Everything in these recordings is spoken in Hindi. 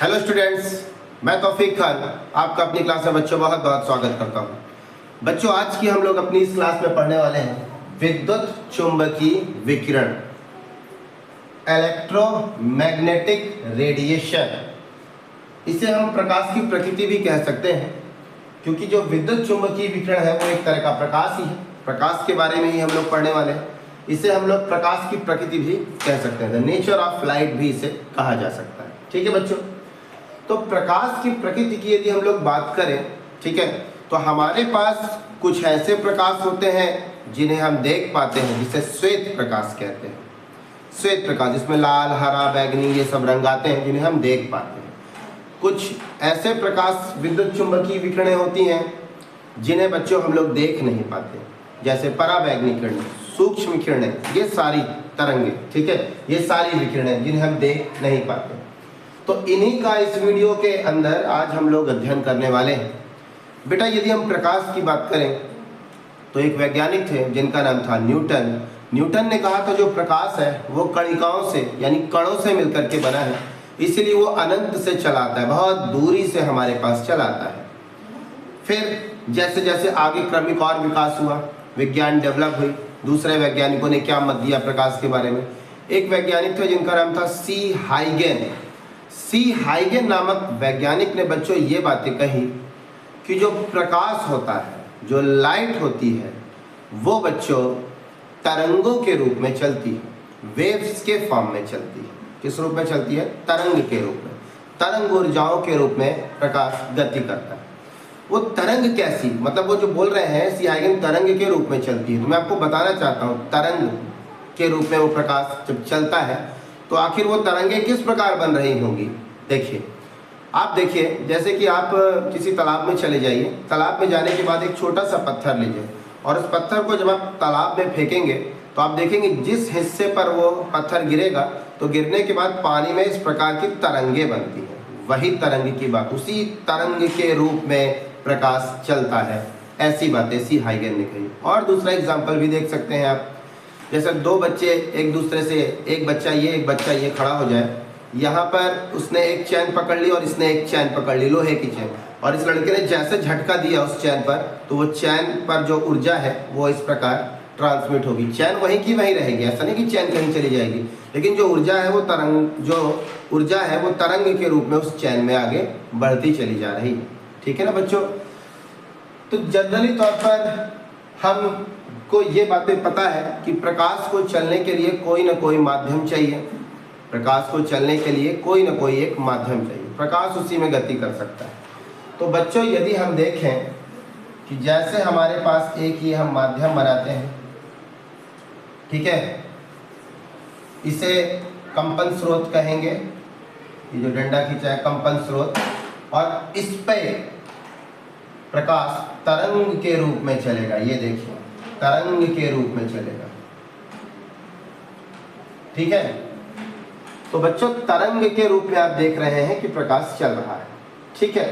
हेलो स्टूडेंट्स, मैं तौफीक खान आपका अपनी क्लास में बच्चों बहुत बहुत स्वागत करता हूं। बच्चों, आज की हम लोग अपनी इस क्लास में पढ़ने वाले हैं विद्युत चुंबकीय विकिरण, इलेक्ट्रोमैग्नेटिक रेडिएशन। इसे हम प्रकाश की प्रकृति भी कह सकते हैं, क्योंकि जो विद्युत चुंबकीय विकिरण है वो एक तरह का प्रकाश ही है। प्रकाश के बारे में ही हम लोग पढ़ने वाले हैं। इसे हम लोग प्रकाश की प्रकृति भी कह सकते हैं, द नेचर ऑफ लाइट भी इसे कहा जा सकता है। ठीक है बच्चों, तो प्रकाश की प्रकृति की यदि हम लोग बात करें, ठीक है, तो हमारे पास कुछ ऐसे प्रकाश होते हैं जिन्हें हम देख पाते हैं, जिसे श्वेत प्रकाश कहते हैं। श्वेत प्रकाश, जिसमें लाल, हरा, बैगनी ये सब रंग आते हैं, जिन्हें हम देख पाते हैं। कुछ ऐसे प्रकाश विद्युत चुंबकीय विकिरणें होती हैं जिन्हें बच्चों हम लोग देख नहीं पाते, जैसे पराबैंगनी किरणें, सूक्ष्म किरणें, ये सारी तरंगे, ठीक है, ये सारी विकिरणें जिन्हें हम देख नहीं पाते। तो इन्हीं का इस वीडियो के अंदर आज हम लोग अध्ययन करने वाले हैं। बेटा, यदि हम प्रकाश की बात करें तो एक वैज्ञानिक थे जिनका नाम था न्यूटन। न्यूटन ने कहा था जो प्रकाश है वो कणिकाओं से यानी कणों से मिलकर के बना है, इसलिए वो अनंत से चलाता है, बहुत दूरी से हमारे पास चलाता है। फिर जैसे जैसे आगे क्रमिक और विकास हुआ, विज्ञान डेवलप हुई, दूसरे वैज्ञानिकों ने क्या मत दिया प्रकाश के बारे में। एक वैज्ञानिक थे जिनका नाम था सी हाइगन नामक वैज्ञानिक ने बच्चों ये बातें कही कि जो प्रकाश होता है, जो लाइट होती है, वो बच्चों तरंगों के रूप में चलती है, वेव्स के फॉर्म में चलती है। किस रूप में चलती है? तरंग के रूप में, तरंग ऊर्जाओं के रूप में प्रकाश गति करता है। वो तरंग कैसी, मतलब वो जो बोल रहे हैं सी हाइगन तरंग के रूप में चलती है, तो मैं आपको बताना चाहता हूँ तरंग के रूप में वो प्रकाश जब चलता है तो आखिर वो तरंगे किस प्रकार बन रही होंगी। देखिए, आप देखिए, जैसे कि आप किसी तालाब में चले जाइए, तालाब में जाने के बाद एक छोटा सा पत्थर लीजिए और उस पत्थर को जब आप तालाब में फेंकेंगे तो आप देखेंगे जिस हिस्से पर वो पत्थर गिरेगा तो गिरने के बाद पानी में इस प्रकार की तरंगे बनती हैं। वही तरंग की बात, उसी तरंग के रूप में प्रकाश चलता है, ऐसी बातें सी हाइगन ने कही। और दूसरा एग्जाम्पल भी देख सकते हैं आप, जैसे दो बच्चे एक दूसरे से, एक बच्चा ये खड़ा हो जाए, यहाँ पर उसने एक चैन पकड़ ली और इसने एक चैन पकड़ ली, लोहे की चैन, और इस लड़के ने जैसे झटका दिया उस चैन पर तो वो चैन पर जो ऊर्जा है वो इस प्रकार ट्रांसमिट होगी। चैन वहीं की वहीं रहेगी, ऐसा नहीं कि चैन कहीं चली जाएगी, लेकिन जो ऊर्जा है वो तरंग के रूप में उस चैन में आगे बढ़ती चली जा रही है। ठीक है ना बच्चों? तो जनरली तौर पर हमको ये बातें पता है कि प्रकाश को चलने के लिए कोई ना कोई माध्यम चाहिए, प्रकाश को चलने के लिए कोई ना कोई एक माध्यम चाहिए, प्रकाश उसी में गति कर सकता है। तो बच्चों, यदि हम देखें कि जैसे हमारे पास एक ये हम माध्यम बनाते हैं, ठीक है, इसे कंपन स्रोत कहेंगे, ये जो डंडा खींचा है कंपन स्रोत, और इस पे प्रकाश तरंग के रूप में चलेगा। ये देखिए, तरंग के रूप में चलेगा, ठीक है। तो बच्चों, तरंग के रूप में आप देख रहे हैं कि प्रकाश चल रहा है, ठीक है।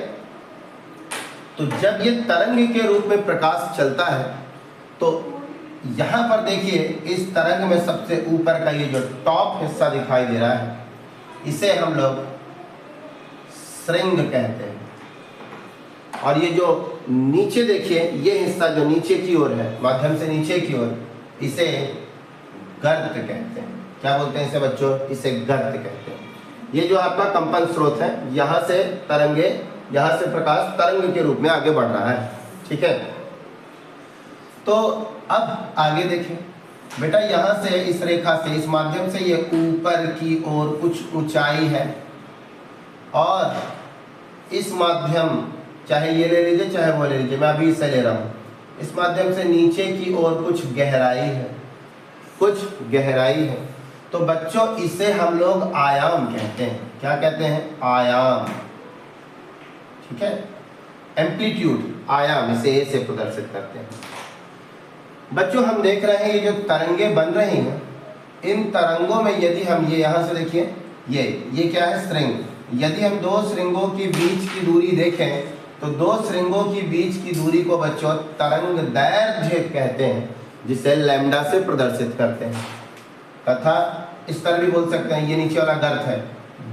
तो जब ये तरंग के रूप में प्रकाश चलता है तो यहाँ पर देखिए, इस तरंग में सबसे ऊपर का ये जो टॉप हिस्सा दिखाई दे रहा है, इसे हम लोग श्रृंग कहते हैं, और ये जो नीचे देखिए, ये हिस्सा जो नीचे की ओर है, माध्यम से नीचे की ओर, इसे गर्त कहते हैं। क्या बोलते हैं इसे बच्चों? इसे गर्त कहते हैं। ये जो आपका कंपन स्रोत है, यहाँ से तरंगे, यहाँ से प्रकाश तरंग के रूप में आगे बढ़ रहा है, ठीक है। तो अब आगे देखें बेटा, यहाँ से इस रेखा से, इस माध्यम से ये ऊपर की ओर कुछ ऊंचाई है, और इस माध्यम, चाहे ये ले लीजिए चाहे वो ले लीजिए, मैं अभी इसे ले रहा हूँ, इस माध्यम से नीचे की ओर कुछ गहराई है, कुछ गहराई है। तो बच्चों, इसे हम लोग आयाम कहते हैं। क्या कहते हैं? आयाम, ठीक है, एम्पलीट्यूड, आयाम, इसे ए से प्रदर्शित करते हैं। बच्चों, हम देख रहे हैं ये जो तरंगे बन रही हैं, इन तरंगों में यदि हम ये यहाँ से देखिए, ये क्या है? श्रृंग। यदि हम दो श्रृंगों की बीच की दूरी देखें तो दो श्रृंगों की बीच की दूरी को बच्चों तरंग दैर्घ्य कहते हैं, जिसे लैम्डा से प्रदर्शित करते हैं। तथा इस तरह भी बोल सकते हैं, ये नीचे वाला गर्त है,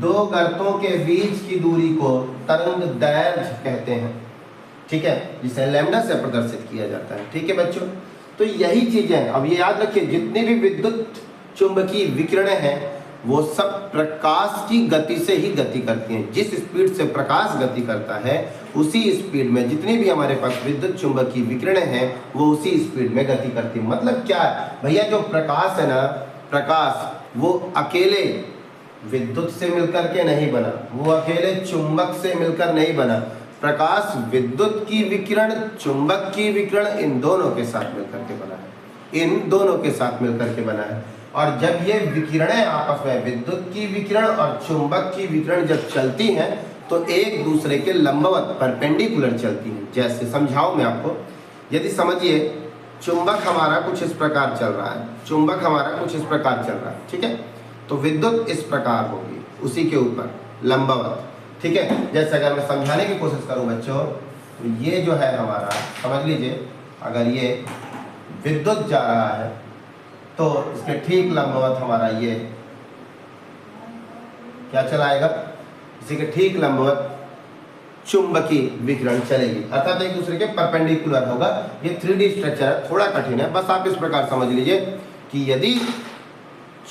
दो गर्तों के बीच की दूरी को तरंग दैर्घ्य कहते हैं, ठीक है, जिसे लैम्डा से प्रदर्शित किया जाता है। ठीक है बच्चों, तो यही चीजें अब ये याद रखिए, जितनी भी विद्युत चुंबकीय विकिरणें हैं वो सब प्रकाश की गति से ही गति करती हैं। जिस स्पीड से प्रकाश गति करता है उसी स्पीड में जितनी भी हमारे पास विद्युत चुंबकीय विकिरणें हैं वो उसी स्पीड में गति करती है। मतलब क्या है भैया, जो प्रकाश है ना, प्रकाश वो अकेले विद्युत से मिलकर के नहीं बना, वो अकेले चुंबक से मिलकर नहीं बना। प्रकाश विद्युत की विकिरण, चुंबक की विकिरण, इन दोनों के साथ मिलकर के बना है, इन दोनों के साथ मिलकर के बना है। और जब ये विकिरणें आपस में, विद्युत की विकिरण और चुंबक की विकिरण जब चलती हैं तो एक दूसरे के लंबवत परपेंडिकुलर चलती हैं। जैसे समझाऊं मैं आपको, यदि समझिए चुंबक हमारा कुछ इस प्रकार चल रहा है, चुंबक हमारा कुछ इस प्रकार चल रहा है, ठीक है, तो विद्युत इस प्रकार होगी उसी के ऊपर लंबवत, ठीक है। जैसे अगर मैं समझाने की कोशिश करूं बच्चों, तो ये जो है हमारा, समझ लीजिए अगर ये विद्युत जा रहा है तो इसके ठीक लंबवत हमारा ये क्या चलाएगा, इसी के ठीक लंबवत चुंबकीय विकिरण चलेगी, अर्थात एक दूसरे के परपेंडिकुलर होगा। ये 3D स्ट्रक्चर है, थोड़ा कठिन है, बस आप इस प्रकार समझ लीजिए कि यदि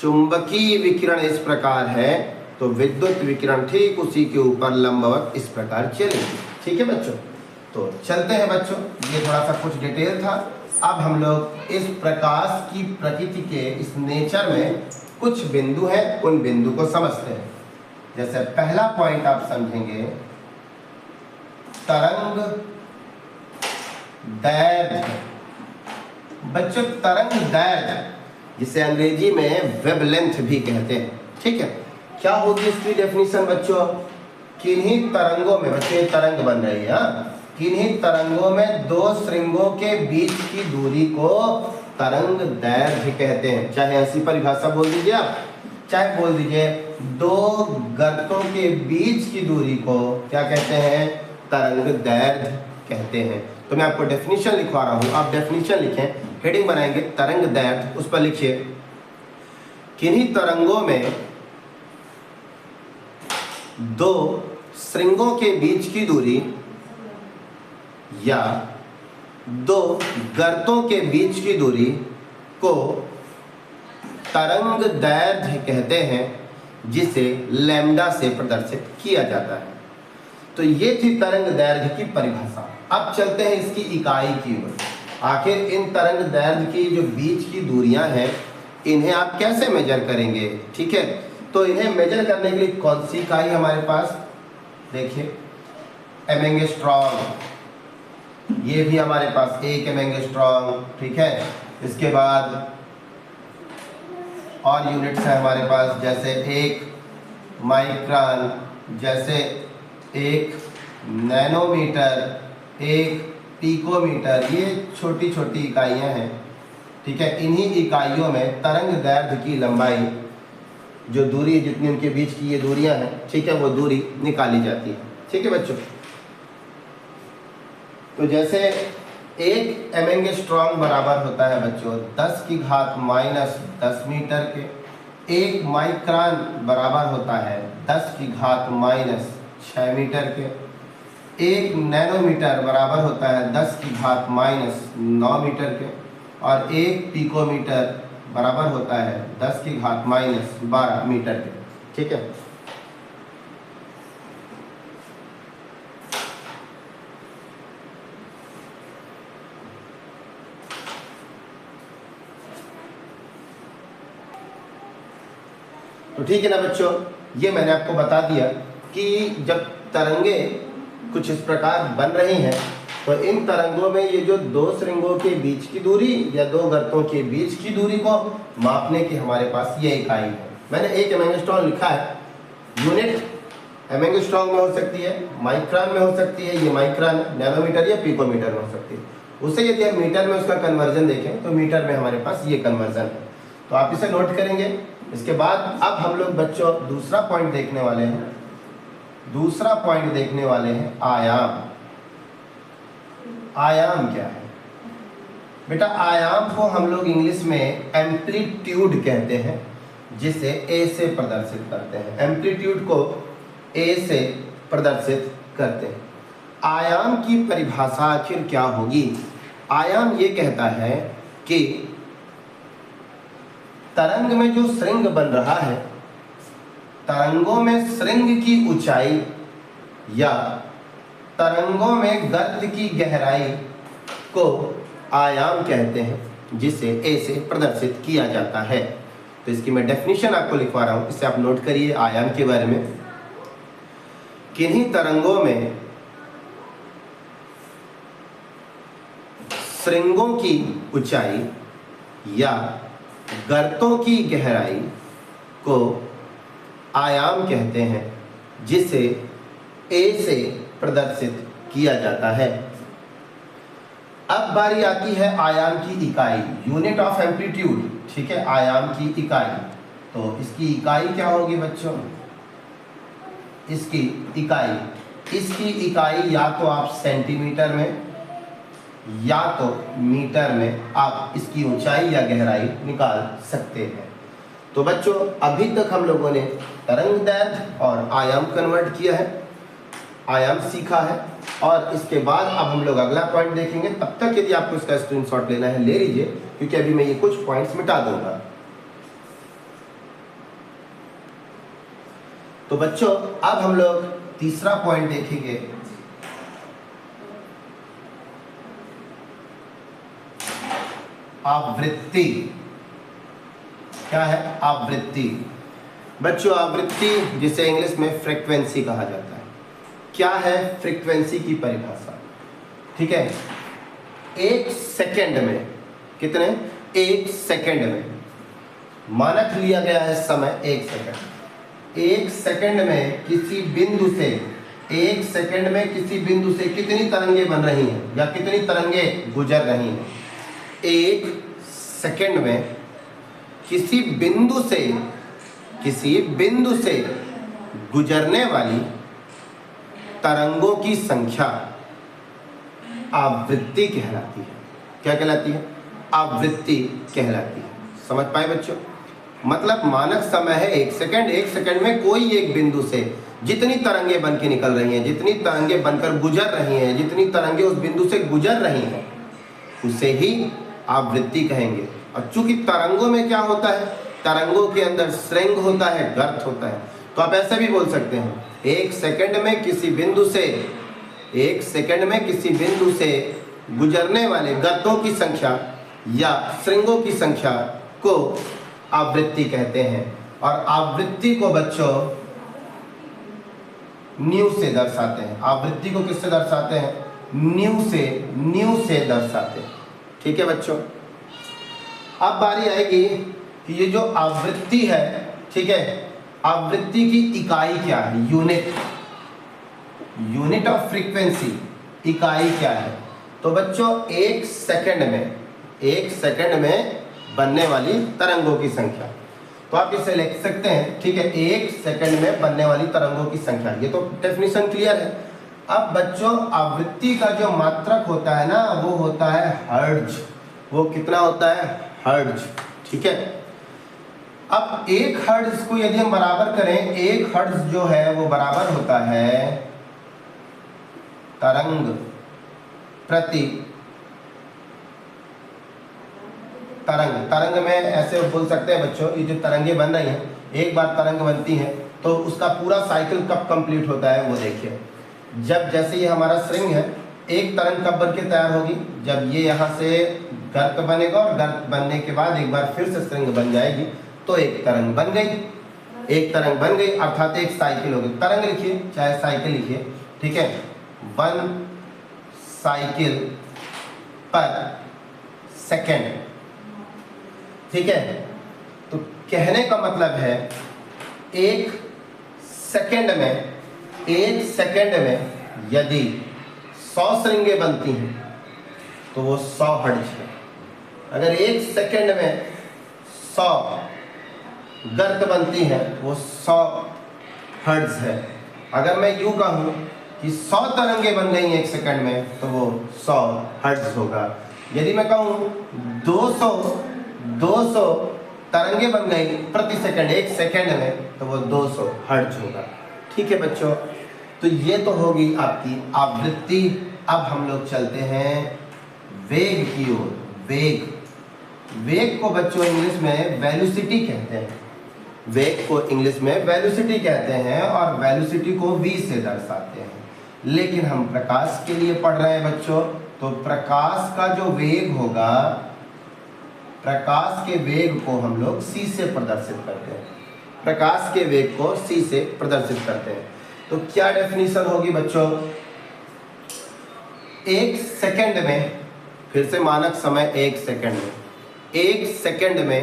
चुंबकीय विकिरण इस प्रकार है तो विद्युत विकिरण ठीक उसी के ऊपर लंबवत इस प्रकार चलेगी। ठीक है बच्चों, तो चलते हैं बच्चों, ये थोड़ा सा कुछ डिटेल था। अब हम लोग इस प्रकाश की प्रकृति के इस नेचर में कुछ बिंदु हैं, उन बिंदु को समझते हैं। जैसे पहला पॉइंट आप समझेंगे तरंग दैर्घ्य। बच्चों तरंग दैर्घ्य जिसे अंग्रेजी में वेवलेंथ भी कहते हैं, ठीक है, क्या होगी इसकी डेफिनेशन बच्चों? किन्हीं तरंगों में, बच्चे तरंग बन रही है, किन्हीं तरंगों में दो श्रृंगों के बीच की दूरी को तरंग दैर्घ्य कहते हैं। चाहे ऐसी परिभाषा बोल दीजिए आप, चाहे बोल दीजिए दो गर्तों के बीच की दूरी को क्या कहते हैं, तरंग दैर्घ्य कहते हैं। तो मैं आपको डेफिनेशन लिखवा रहा हूं, आप डेफिनेशन लिखें, हेडिंग बनाएंगे तरंग दैर्घ्य, उस पर लिखिए किन्हीं तरंगों में दो श्रृंगों के बीच की दूरी या दो गर्तों के बीच की दूरी को तरंग दैर्घ्य कहते हैं, जिसे लैम्डा से प्रदर्शित किया जाता है। तो ये थी तरंग दैर्घ्य की परिभाषा। अब चलते हैं इसकी इकाई की ओर। आखिर इन तरंग दैर्घ्य की जो बीच की दूरियां हैं इन्हें आप कैसे मेजर करेंगे, ठीक है। तो इन्हें मेजर करने के लिए कौन सी इकाई हमारे पास, देखिए एमेंगस्ट्रॉम, ये भी हमारे पास 1 एमेंगस्ट्रॉम, ठीक है। इसके बाद और यूनिट्स है हमारे पास, जैसे 1 माइक्रोन, जैसे 1 नैनोमीटर, 1 पिकोमीटर, ये छोटी छोटी इकाइयां हैं, ठीक है। इन्हीं इकाइयों में तरंग दैर्घ्य की लंबाई, जो दूरी जितनी उनके बीच की ये दूरियां हैं, ठीक है, वो दूरी निकाली जाती है, ठीक है बच्चों। तो जैसे 1 एमेंगस्ट्रॉम बराबर होता है बच्चों 10 की घात -10 मीटर के, 1 माइक्रोन बराबर होता है 10 की घात -6 मीटर के, 1 नैनोमीटर बराबर होता है 10 की घात -9 मीटर के, और 1 पिकोमीटर बराबर होता है 10 की घात -12 मीटर के, ठीक है। तो ठीक है ना बच्चों, ये मैंने आपको बता दिया कि जब तरंगे कुछ इस प्रकार बन रही हैं तो इन तरंगों में ये जो दो श्रृंगों के बीच की दूरी या दो गर्तों के बीच की दूरी को मापने की हमारे पास ये इकाई है। मैंने 1 एमेंगस्ट्रॉम लिखा है, यूनिट एमेंगस्ट्रॉम में हो सकती है, माइक्रोन में हो सकती है, ये माइक्रोन, नैनोमीटर या पिकोमीटर में हो सकती है। उसे यदि हम मीटर में उसका कन्वर्जन देखें तो मीटर में हमारे पास ये कन्वर्जन है, तो आप इसे नोट करेंगे। इसके बाद अब हम लोग बच्चों दूसरा पॉइंट देखने वाले हैं, दूसरा पॉइंट देखने वाले हैं आयाम। आयाम क्या है बेटा? आयाम को हम लोग इंग्लिश में एम्पलीट्यूड कहते हैं, जिसे ए से प्रदर्शित करते हैं। एम्पलीट्यूड को ए से प्रदर्शित करते हैं। आयाम की परिभाषा आखिर क्या होगी? आयाम ये कहता है कि तरंग में जो श्रृंग बन रहा है, तरंगों में श्रृंग की ऊंचाई या तरंगों में गर्त की गहराई को आयाम कहते हैं, जिसे ए से प्रदर्शित किया जाता है। तो इसकी मैं डेफिनेशन आपको लिखवा रहा हूं, इससे आप नोट करिए आयाम के बारे में। किन्हीं तरंगों में श्रृंगों की ऊंचाई या गर्तों की गहराई को आयाम कहते हैं, जिसे ए से प्रदर्शित किया जाता है। अब बारी आती है आयाम की इकाई, यूनिट ऑफ एम्पलीट्यूड। ठीक है, आयाम की इकाई। तो इसकी इकाई क्या होगी बच्चों? इसकी इकाई या तो आप सेंटीमीटर में या तो मीटर में आप इसकी ऊंचाई या गहराई निकाल सकते हैं। तो बच्चों अभी तक हम लोगों ने तरंग दैर्घ्य और आयाम कन्वर्ट किया है, आयाम सीखा है, और इसके बाद अब हम लोग अगला पॉइंट देखेंगे। तब तक यदि आपको इसका स्क्रीनशॉट लेना है ले लीजिए, क्योंकि अभी मैं ये कुछ पॉइंट्स मिटा दूंगा। तो बच्चों अब हम लोग तीसरा पॉइंट देखेंगे। आवृत्ति। क्या है? आवृत्ति। बच्चों आवृत्ति जिसे इंग्लिश में फ्रीक्वेंसी कहा जाता है। क्या है फ्रीक्वेंसी की परिभाषा? ठीक है, एक सेकंड में कितने? एक सेकंड में मानक लिया गया है समय 1 सेकंड। 1 सेकंड में किसी बिंदु से, 1 सेकंड में किसी बिंदु से कितनी तरंगे बन रही हैं या कितनी तरंगे गुजर रही हैं? 1 सेकंड में किसी बिंदु से गुजरने वाली तरंगों की संख्या आवृत्ति कहलाती है। क्या कहलाती है? आवृत्ति कहलाती है। समझ पाए बच्चों? मतलब मानक समय है 1 सेकंड। 1 सेकंड में कोई एक बिंदु से जितनी तरंगे बन के निकल रही हैं, जितनी तरंगे बनकर गुजर रही हैं, जितनी तरंगे उस बिंदु से गुजर रही हैं, उसे ही आवृत्ति कहेंगे। और चूंकि तरंगों में क्या होता है? तरंगों के अंदर श्रृंग होता है, गर्त होता है। तो आप ऐसे भी बोल सकते हैं 1 सेकंड में किसी बिंदु से गुजरने वाले गर्तों की संख्या या श्रृंगों की संख्या को आवृत्ति कहते हैं। और आवृत्ति को बच्चों न्यू से दर्शाते हैं। आवृत्ति को किससे दर्शाते हैं? न्यू से दर्शाते हैं। ठीक है बच्चों, अब बारी आएगी कि ये जो आवृत्ति है, ठीक है, आवृत्ति की इकाई क्या है? यूनिट ऑफ फ्रीक्वेंसी, इकाई क्या है? तो बच्चों 1 सेकंड में बनने वाली तरंगों की संख्या। तो आप इसे लिख सकते हैं, ठीक है, 1 सेकंड में बनने वाली तरंगों की संख्या। ये तो डेफिनेशन क्लियर है। अब बच्चों आवृत्ति का जो मात्रक होता है ना, वो होता है हर्ट्ज। वो कितना होता है? हर्ट्ज। ठीक है, अब 1 हर्ट्ज को यदि हम बराबर करें, 1 हर्ट्ज जो है वो बराबर होता है तरंग प्रति तरंग में ऐसे बोल सकते हैं बच्चों, ये जो तरंगे बन रही हैं, एक बार तरंग बनती है तो उसका पूरा साइकिल कब कंप्लीट होता है वो देखिए। जब जैसे ये हमारा श्रृंग है, एक तरंग कब बन के तैयार होगी? जब ये यहाँ से गर्त बनेगा और गर्त बनने के बाद एक बार फिर से श्रृंग बन जाएगी, तो एक तरंग बन गई, अर्थात एक साइकिल होगी। तरंग लिखिए चाहे साइकिल लिखिए, ठीक है, 1 साइकिल पर सेकेंड। ठीक है, तो कहने का मतलब है 1 सेकेंड में यदि 100 श्रृंगें बनती हैं तो वो 100 हर्ट्ज है। अगर 1 सेकेंड में 100 गर्त बनती है वो 100 हर्ट्ज है। अगर मैं यूं कहूं कि 100 तरंगे बन गई 1 सेकंड में तो वो 100 हर्ट्ज होगा। यदि मैं कहूं 200 तरंगे बन गई प्रति सेकंड, 1 सेकंड में, तो वो 200 हर्ट्ज होगा। ठीक है बच्चों, तो ये तो होगी आपकी आवृत्ति। अब हम लोग चलते हैं वेग की ओर। वेग को बच्चों इंग्लिश में वेलोसिटी कहते हैं। वेग को इंग्लिश में वेलोसिटी कहते हैं और वेलोसिटी को v से दर्शाते हैं। लेकिन हम प्रकाश के लिए पढ़ रहे हैं बच्चों, तो प्रकाश का जो वेग होगा, प्रकाश के वेग को हम लोग c से प्रदर्शित करते हैं। प्रकाश के वेग को c से प्रदर्शित करते हैं। तो क्या डेफिनेशन होगी बच्चों? 1 सेकंड में, फिर से मानक समय 1 सेकंड में, 1 सेकंड में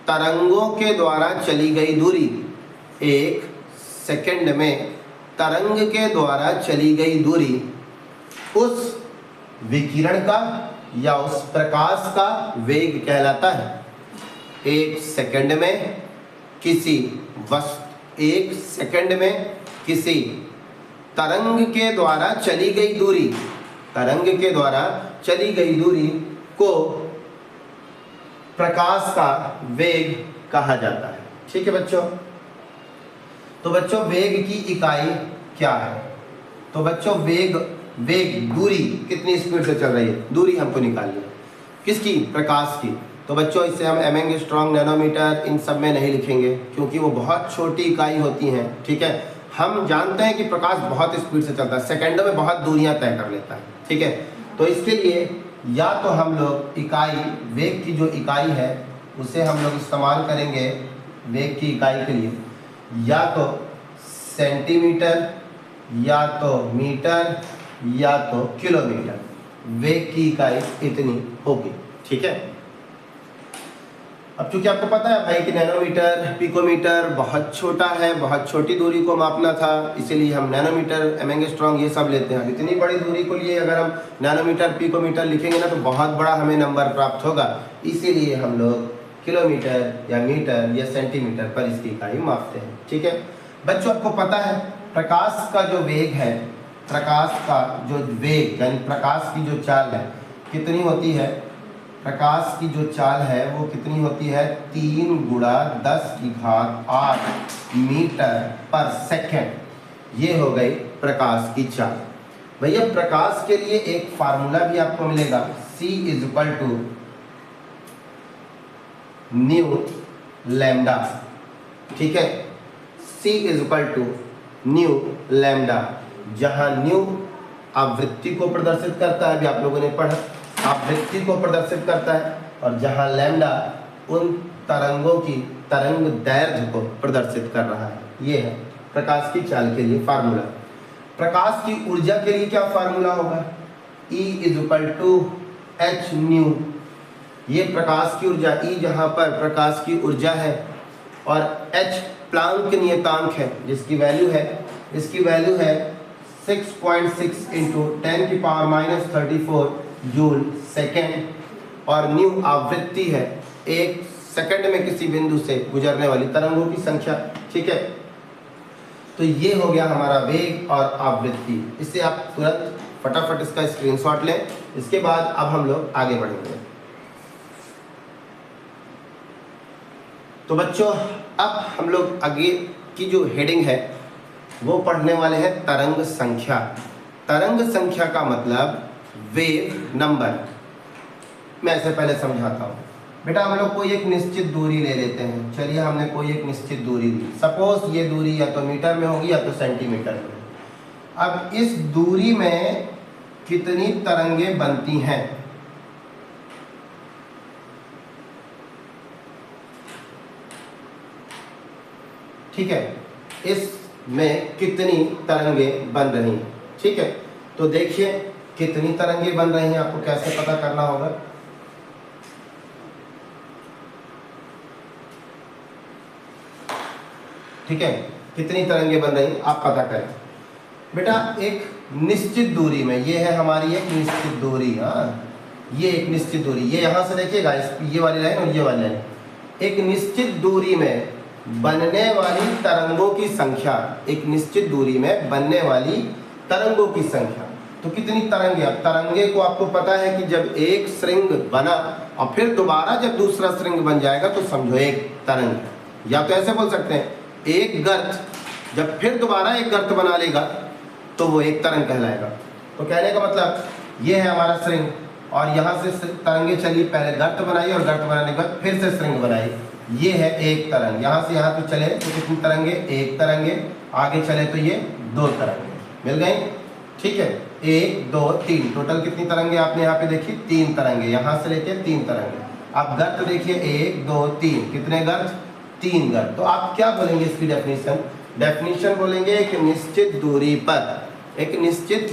तरंगों के द्वारा चली गई दूरी, 1 सेकंड में तरंग के द्वारा चली गई दूरी उस विकिरण का या उस प्रकाश का वेग कहलाता है। 1 सेकंड में किसी वस्तु, 1 सेकंड में किसी तरंग के द्वारा चली गई दूरी, तरंग के द्वारा चली गई दूरी को प्रकाश का वेग कहा जाता है। ठीक है बच्चों, तो बच्चों वेग की इकाई क्या है? तो बच्चों वेग दूरी कितनी स्पीड से चल रही है, दूरी हमको निकालनी है। किसकी? प्रकाश की। तो बच्चों इसे हम एंगस्ट्रॉम, नैनोमीटर इन सब में नहीं लिखेंगे क्योंकि वो बहुत छोटी इकाई होती हैं। ठीक है, हम जानते हैं कि प्रकाश बहुत स्पीड से चलता है, सेकंडों में बहुत दूरियां तय कर लेता है। ठीक है, तो इसके लिए या तो हम लोग इकाई, वेग की जो इकाई है उसे हम लोग इस्तेमाल करेंगे वेग की इकाई के लिए, या तो सेंटीमीटर, या तो मीटर, या तो किलोमीटर। वेग की इकाई इतनी होगी। ठीक है, अब चूंकि आपको पता है भाई कि नैनोमीटर, पिकोमीटर बहुत छोटा है, बहुत छोटी दूरी को मापना था, इसीलिए हम नैनोमीटर, एंगस्ट्रॉम ये सब लेते हैं। अब इतनी बड़ी दूरी को लिए अगर हम नैनोमीटर, पिकोमीटर लिखेंगे ना तो बहुत बड़ा हमें नंबर प्राप्त होगा, इसीलिए हम लोग किलोमीटर या मीटर या सेंटीमीटर पर इसकी इकाई मापते हैं। ठीक है बच्चों, आपको पता है प्रकाश का जो वेग है, प्रकाश का जो वेग यानी प्रकाश की जो चाल है कितनी होती है? प्रकाश की जो चाल है वो कितनी होती है? 3 × 10⁸ मीटर पर सेकंड। ये हो गई प्रकाश की चाल। भैया प्रकाश के लिए एक फार्मूला भी आपको मिलेगा, C = न्यू लैम्डा। ठीक है, C = न्यू लैम्डा, जहां न्यू आवृत्ति को प्रदर्शित करता है, अभी आप लोगों ने पढ़ा, आवृत्ति को प्रदर्शित करता है, और जहां लैम्डा उन तरंगों की तरंग दैर्घ्य को प्रदर्शित कर रहा है। ये है प्रकाश की चाल के लिए फार्मूला। प्रकाश की ऊर्जा के लिए क्या फार्मूला होगा? E = hν। ये प्रकाश की ऊर्जा, E जहां पर प्रकाश की ऊर्जा है और h प्लांक नियतांक है जिसकी वैल्यू है, इसकी वैल्यू है 6.6 × 10⁻³ जूल सेकेंड, और न्यू आवृत्ति है, 1 सेकंड में किसी बिंदु से गुजरने वाली तरंगों की संख्या। ठीक है, तो ये हो गया हमारा वेग और आवृत्ति। इससे आप तुरंत फटाफट इसका स्क्रीनशॉट लें। इसके बाद अब हम लोग आगे बढ़ेंगे। तो बच्चों अब हम लोग आगे की जो हेडिंग है वो पढ़ने वाले हैं तरंग संख्या। तरंग संख्या का मतलब वेव नंबर। मैं ऐसे पहले समझाता हूँ। बेटा हम लोग कोई एक निश्चित दूरी ले लेते हैं। चलिए हमने कोई एक निश्चित दूरी ली, सपोज ये दूरी या तो मीटर में होगी या तो सेंटीमीटर में। अब इस दूरी में कितनी तरंगे बनती हैं? ठीक है, इसमें कितनी तरंगे बन रही हैं। ठीक है, तो देखिए कितनी तरंगे बन रही हैं, आपको कैसे पता करना होगा। ठीक है, कितनी तरंगे बन रही हैं आप पता करें। बेटा एक निश्चित दूरी में, ये है हमारी एक निश्चित दूरी, हाँ ये एक निश्चित दूरी, ये यहाँ से देखिएगा ये वाली लाइन और ये वाली लाइन, एक निश्चित दूरी में बनने वाली तरंगों की संख्या, एक निश्चित दूरी में बनने वाली तरंगों की संख्या। तो कितनी तरंगे? अब तरंगे को आपको पता है कि जब एक श्रृंग बना और फिर दोबारा जब दूसरा श्रृंग बन जाएगा तो समझो एक तरंग। या तो ऐसे बोल सकते हैं एक गर्त जब फिर दोबारा एक गर्त बना लेगा तो वो एक तरंग कहलाएगा। तो कहने का मतलब ये है हमारा श्रृंग और यहाँ से तरंगे चली, पहले गर्त बनाई और गर्त बनाने के बाद फिर से श्रृंग बनाई, ये है एक तरंग। यहाँ से यहाँ तो चले तो कितनी तरंगे, एक तरंगे, आगे चले तो ये दो तरंगे मिल गई। ठीक है, 1 2 3 टोटल कितनी तरंगे आपने यहाँ पे देखी, 3 तरंगे, यहाँ से लेके 3 तरंगे। आप गर्त देखिए 1 2 3 कितने गर्त, 3 गर्त। तो आप क्या बोलेंगे इसकी डेफिनेशन बोलेंगे एक निश्चित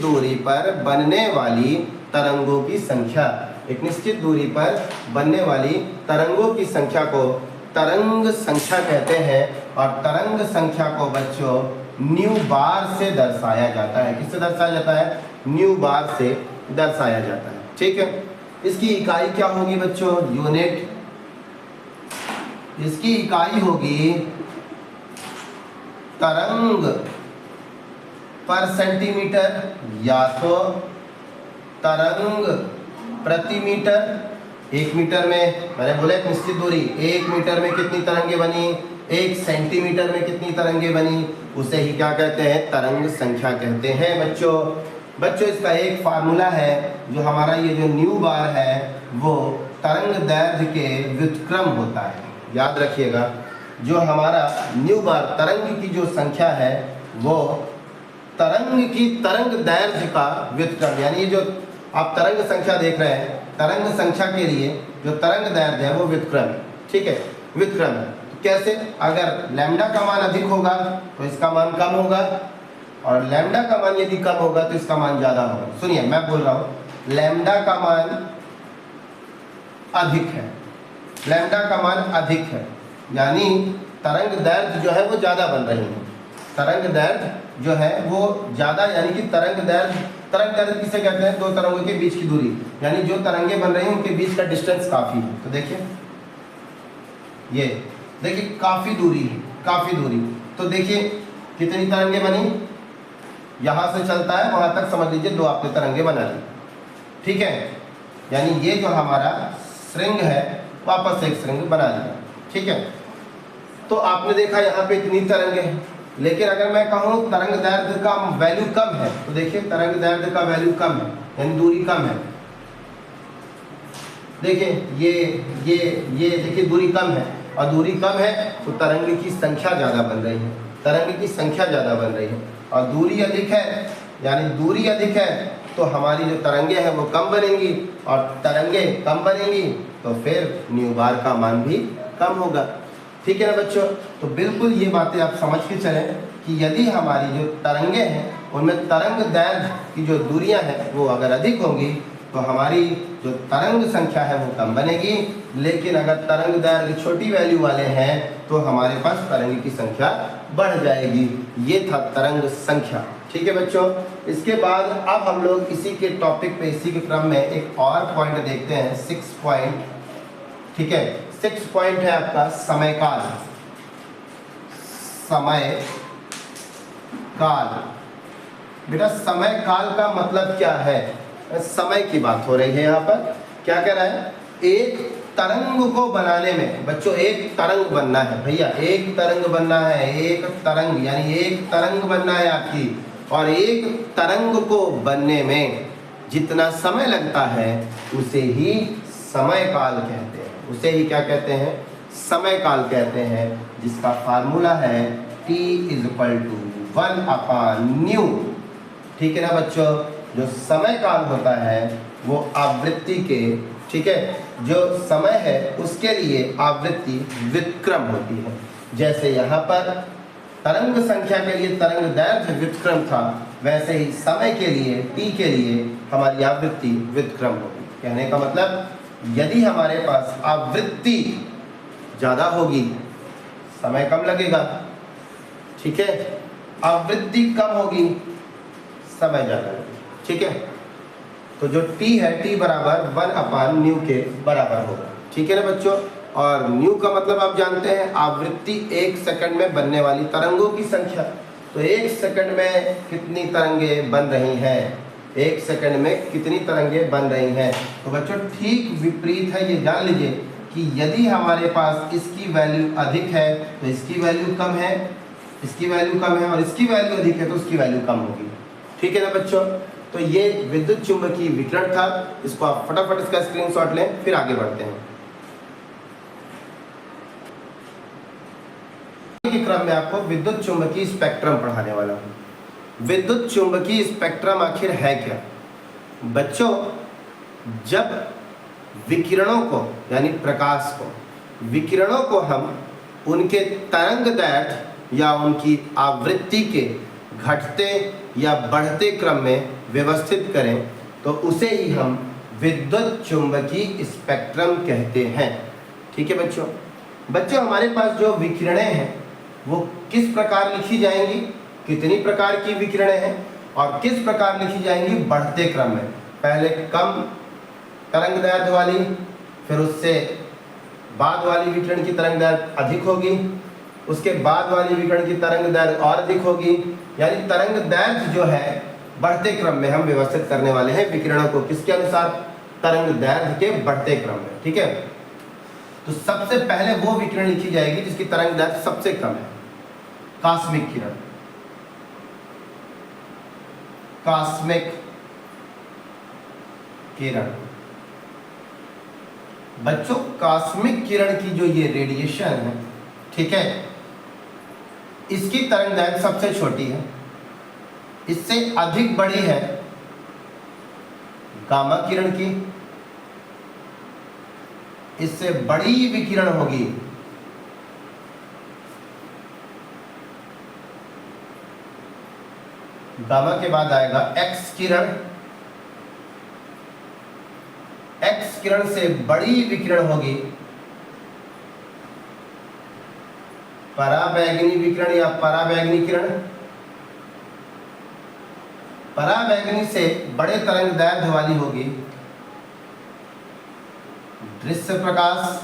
दूरी पर बनने वाली तरंगों की संख्या, एक निश्चित दूरी पर बनने वाली तरंगों की संख्या को तरंग संख्या कहते हैं। और तरंग संख्या को बच्चों न्यू बार से दर्शाया जाता है। किससे दर्शाया जाता है, न्यू बार से दर्शाया जाता है। ठीक है, इसकी इकाई क्या होगी बच्चों, यूनिट। इसकी इकाई होगी तरंग पर सेंटीमीटर या तो तरंग प्रति मीटर। 1 मीटर में मैंने बोला एक निश्चित दूरी, 1 मीटर में कितनी तरंगे बनी, 1 सेंटीमीटर में कितनी तरंगे बनी, उसे ही क्या कहते हैं, तरंग संख्या कहते हैं बच्चों इसका एक फार्मूला है, जो हमारा ये जो न्यू बार है वो तरंग दैर्घ्य के व्युत्क्रम होता है। याद रखिएगा, जो हमारा न्यू बार तरंग की जो संख्या है वो तरंग की तरंग दैर्घ्य का व्युत्क्रम, यानी ये जो आप तरंग संख्या देख रहे हैं, तरंग संख्या के लिए जो तरंग दैर्घ्य है वो व्युत्क्रम। ठीक है, व्युत्क्रम कैसे, अगर लैम्डा का मान अधिक होगा तो इसका मान कम होगा, और लैम्डा का मान यदि कम होगा तो इसका मान ज्यादा होगा। सुनिए मैं बोल रहा हूं, लैम्डा का मान अधिक है, लैम्डा का मान अधिक है, यानी तरंग दैर्घ्य जो है वो ज्यादा बन रही है। तरंग दैर्घ्य जो है वो ज्यादा, यानी कि तरंग दैर्घ्य किसे कहते हैं, दो तरंगों के बीच की दूरी, यानी जो तरंगे बन रही हैं उनके बीच का डिस्टेंस काफी है। तो देखिए ये देखिए काफी दूरी है, काफी दूरी। तो देखिए कितनी तरंगे बनी, यहां से चलता है वहां तक समझ लीजिए 2 आपने तरंगे बना ली। ठीक है, यानी ये जो हमारा श्रृंग है वापस एक श्रृंग बना लिया। ठीक है, तो आपने देखा यहाँ पे इतनी तरंगे हैं, लेकिन अगर मैं कहूँ तरंग दैर्घ्य का वैल्यू कम है, तो देखिए तरंग दैर्घ्य का वैल्यू कम है, यानी दूरी कम है। देखिए ये देखिए दूरी कम है, और दूरी कम है तो तरंग की संख्या ज़्यादा बन रही है, तरंग की संख्या ज़्यादा बन रही है। और दूरी अधिक है, यानी दूरी अधिक है तो हमारी जो तरंगे हैं वो कम बनेंगी, और तरंगे कम बनेंगी तो फिर न्यू बार का मान भी कम होगा। ठीक है ना बच्चों, तो बिल्कुल ये बातें आप समझ के चलें कि यदि हमारी जो तरंगे हैं उनमें तरंग दैर्घ्य की जो दूरियां हैं वो अगर अधिक होंगी तो हमारी जो तरंग संख्या है वो कम बनेगी, लेकिन अगर तरंग दैर्घ्य छोटी वैल्यू वाले हैं तो हमारे पास तरंग की संख्या बढ़ जाएगी। ये था तरंग संख्या। ठीक है बच्चों, इसके बाद अब हम लोग इसी के टॉपिक पे, इसी के क्रम में एक और पॉइंट देखते हैं, 6 पॉइंट। ठीक है, 6 पॉइंट है आपका समय काल। समय काल, बेटा समय काल का मतलब क्या है, समय की बात हो रही है यहाँ पर। क्या कह रहा है, एक तरंग को बनाने में बच्चों, एक तरंग बनना है भैया, एक तरंग बनना है, एक तरंग यानी एक तरंग बनना है आपकी, और एक तरंग को बनने में जितना समय लगता है उसे ही समय काल कहते हैं, उसे ही क्या कहते हैं, समय काल कहते हैं, जिसका फार्मूला है T = 1/ν। ठीक है ना बच्चों, जो समय काल होता है वो आवृत्ति के, ठीक है, जो समय है उसके लिए आवृत्ति व्युत्क्रम होती है। जैसे यहाँ पर तरंग संख्या के लिए तरंग दैर्घ्य व्युत्क्रम था, वैसे ही समय के लिए T के लिए हमारी आवृत्ति व्युत्क्रम होगी। कहने का मतलब यदि हमारे पास आवृत्ति ज़्यादा होगी समय कम लगेगा, ठीक है, आवृत्ति कम होगी समय ज़्यादा लगेगा। ठीक है, तो जो T है T बराबर 1/ν के बराबर होगा। ठीक है ना बच्चों, और न्यू का मतलब आप जानते हैं आवृत्ति 1 सेकंड में बनने वाली तरंगों की संख्या। तो 1 सेकंड में कितनी तरंगे बन रही हैं, 1 सेकंड में कितनी तरंगे बन रही हैं। तो बच्चों ठीक विपरीत है, ये जान लीजिए कि यदि हमारे पास इसकी वैल्यू अधिक है तो इसकी वैल्यू कम है, इसकी वैल्यू कम है, और इसकी वैल्यू अधिक है तो उसकी वैल्यू कम होगी। ठीक है ना बच्चों। तो ये विद्युत चुंबकीय विकिरण था। इसको आप फटाफट इसका स्क्रीनशॉट लें, फिर आगे बढ़ते हैं। के क्रम में आपको विद्युत चुंबकीय स्पेक्ट्रम पढ़ाने वाला हूं। विद्युत चुंबकीय स्पेक्ट्रम आखिर है क्या? बच्चों, जब विकिरणों को यानी प्रकाश को, विकिरणों को हम उनके तरंगदैर्घ्य या उनकी आवृत्ति के घटते या बढ़ते क्रम में व्यवस्थित करें तो उसे ही हम विद्युत चुंबकीय स्पेक्ट्रम कहते हैं। ठीक है बच्चों। बच्चों, हमारे पास जो विकिरणें हैं वो किस प्रकार लिखी जाएंगी, कितनी प्रकार की विकिरणें हैं और किस प्रकार लिखी जाएंगी बढ़ते क्रम में। पहले कम तरंगदैर्घ्य वाली, फिर उससे बाद वाली विकिरण की तरंगदैर्घ्य अधिक होगी, उसके बाद वाली विकिरण की तरंगदैर्घ्य और अधिक होगी। यानी तरंगदैर्घ्य जो है बढ़ते क्रम में हम व्यवस्थित करने वाले हैं विकिरणों को, किसके अनुसार? तरंगदैर्घ्य के बढ़ते क्रम में। ठीक है। तो सबसे पहले वो विकिरण लिखी जाएगी जिसकी तरंगदैर्घ्य सबसे कम है, कॉस्मिक किरण। कॉस्मिक किरण। बच्चों, कॉस्मिक किरण की जो ये रेडिएशन है, ठीक है, इसकी तरंगदैर्घ्य सबसे छोटी है, इससे अधिक बड़ी है गामा किरण की, इससे बड़ी विकिरण होगी गामा के बाद आएगा एक्स किरण। एक्स किरण से बड़ी विकिरण होगी पराबैंगनी विकिरण या पराबैंगनी किरण। पराबैंगनी से बड़े तरंगदैर्घ्य वाली होगी दृश्य प्रकाश।